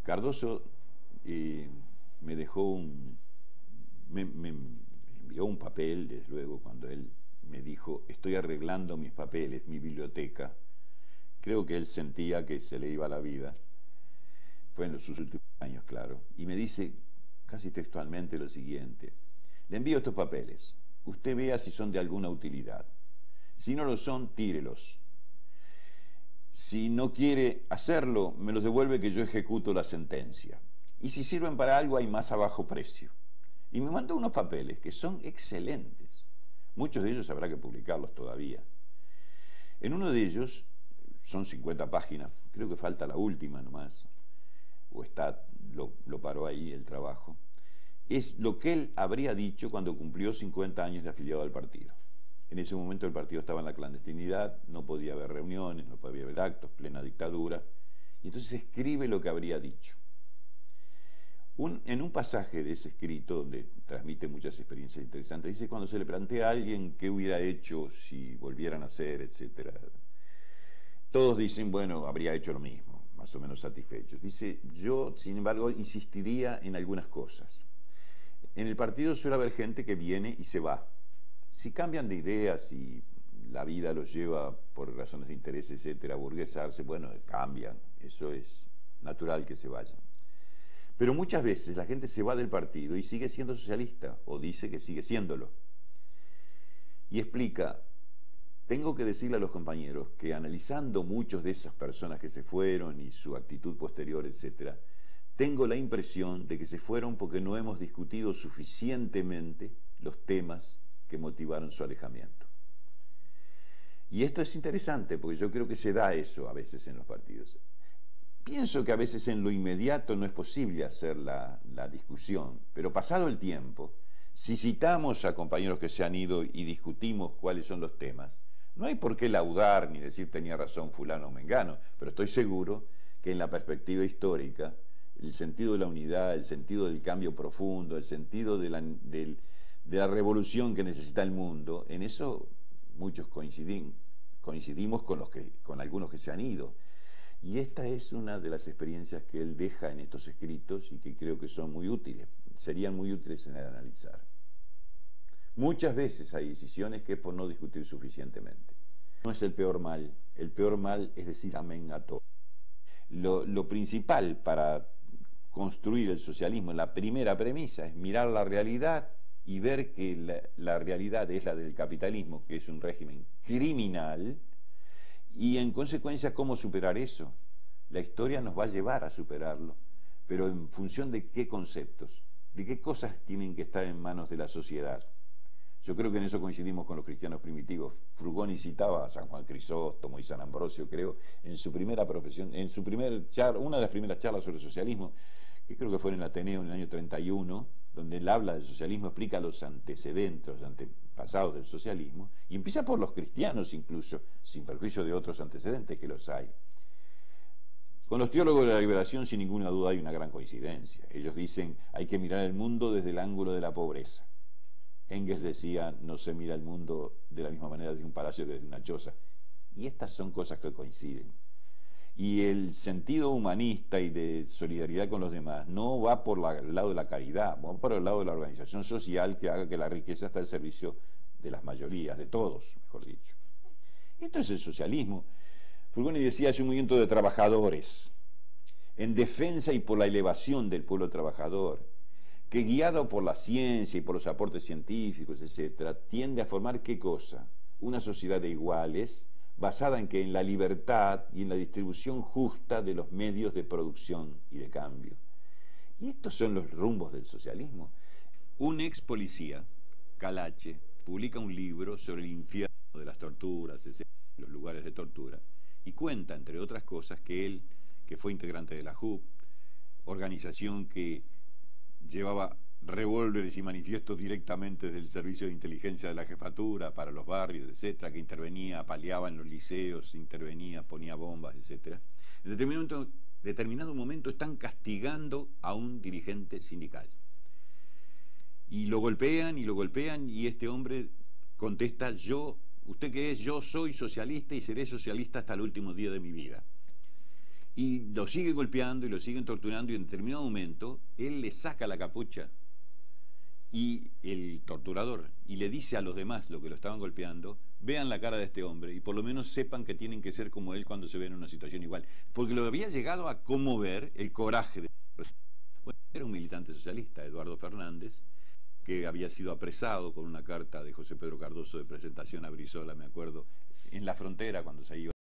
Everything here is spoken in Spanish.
Cardoso me dejó me envió un papel, desde luego, cuando él me dijo, estoy arreglando mis papeles, mi biblioteca. Creo que él sentía que se le iba la vida. Fue en sus últimos años, claro. Y me dice casi textualmente lo siguiente: le envío estos papeles. Usted vea si son de alguna utilidad. Si no lo son, tírelos. Si no quiere hacerlo, me los devuelve que yo ejecuto la sentencia. Y si sirven para algo, hay más a bajo precio. Y me mandó unos papeles que son excelentes. Muchos de ellos habrá que publicarlos todavía. En uno de ellos, son 50 páginas, creo que falta la última nomás, o lo paró ahí el trabajo, es lo que él habría dicho cuando cumplió 50 años de afiliado al partido. En ese momento el partido estaba en la clandestinidad, no podía haber reuniones, no podía haber actos, plena dictadura, y entonces escribe lo que habría dicho. En un pasaje de ese escrito, donde transmite muchas experiencias interesantes, dice: cuando se le plantea a alguien qué hubiera hecho si volvieran a hacer, etc., todos dicen, bueno, habría hecho lo mismo, más o menos satisfechos. Dice: yo, sin embargo, insistiría en algunas cosas. En el partido suele haber gente que viene y se va. Si cambian de ideas y la vida los lleva por razones de interés, etcétera, a burguesarse, bueno, cambian, eso es natural que se vayan. Pero muchas veces la gente se va del partido y sigue siendo socialista, o dice que sigue siéndolo. Y explica: tengo que decirle a los compañeros que, analizando muchos de esas personas que se fueron y su actitud posterior, etcétera, tengo la impresión de que se fueron porque no hemos discutido suficientemente los temas que motivaron su alejamiento. Y esto es interesante, porque yo creo que se da eso a veces en los partidos. Pienso que a veces en lo inmediato no es posible hacer la discusión, pero pasado el tiempo, si citamos a compañeros que se han ido y discutimos cuáles son los temas, no hay por qué laudar ni decir tenía razón fulano o mengano, pero estoy seguro que en la perspectiva histórica, el sentido de la unidad, el sentido del cambio profundo, el sentido de la revolución que necesita el mundo, en eso muchos coincidimos con algunos que se han ido. Y esta es una de las experiencias que él deja en estos escritos y que creo que son muy útiles, serían muy útiles en el analizar. Muchas veces hay decisiones que es por no discutir suficientemente. No es el peor mal es decir amén a todo. Lo principal para construir el socialismo, la primera premisa, es mirar la realidad y ver que la realidad es la del capitalismo, que es un régimen criminal, y en consecuencia, ¿cómo superar eso? La historia nos va a llevar a superarlo, pero en función de qué conceptos, de qué cosas tienen que estar en manos de la sociedad. Yo creo que en eso coincidimos con los cristianos primitivos. Frugoni citaba a San Juan Crisóstomo y San Ambrosio, creo, en su primera profesión, una de las primeras charlas sobre el socialismo, que creo que fue en el Ateneo en el año 31, donde él habla del socialismo, explica los antecedentes, los antepasados del socialismo, y empieza por los cristianos incluso, sin perjuicio de otros antecedentes que los hay. Con los teólogos de la liberación, sin ninguna duda, hay una gran coincidencia. Ellos dicen, hay que mirar el mundo desde el ángulo de la pobreza. Engels decía, no se mira el mundo de la misma manera desde un palacio que desde una choza. Y estas son cosas que coinciden. Y el sentido humanista y de solidaridad con los demás no va por el lado de la caridad, va por el lado de la organización social que haga que la riqueza esté al servicio de las mayorías, de todos, mejor dicho. Entonces el socialismo, Frugoni decía, es un movimiento de trabajadores, en defensa y por la elevación del pueblo trabajador, que guiado por la ciencia y por los aportes científicos, etcétera, tiende a formar ¿qué cosa? Una sociedad de iguales, basada en la libertad y en la distribución justa de los medios de producción y de cambio. Y estos son los rumbos del socialismo. Un ex policía, Calache, publica un libro sobre el infierno de las torturas, etcétera, los lugares de tortura, y cuenta, entre otras cosas, que él, que fue integrante de la JUP, organización que llevaba revólveres y manifiestos directamente del servicio de inteligencia de la jefatura para los barrios, etcétera, que intervenía, apaleaba en los liceos, intervenía, ponía bombas, etcétera. En determinado momento están castigando a un dirigente sindical. Y lo golpean, y este hombre contesta, ¿usted qué es? Yo soy socialista y seré socialista hasta el último día de mi vida. Y lo sigue golpeando y lo siguen torturando y en determinado momento él le saca la capucha y el torturador y le dice a los demás, lo que lo estaban golpeando, vean la cara de este hombre y por lo menos sepan que tienen que ser como él cuando se ven en una situación igual. Porque lo había llegado a conmover el coraje de... Bueno, era un militante socialista, Eduardo Fernández, que había sido apresado con una carta de José Pedro Cardoso de presentación a Brizola, me acuerdo, en la frontera cuando se iba.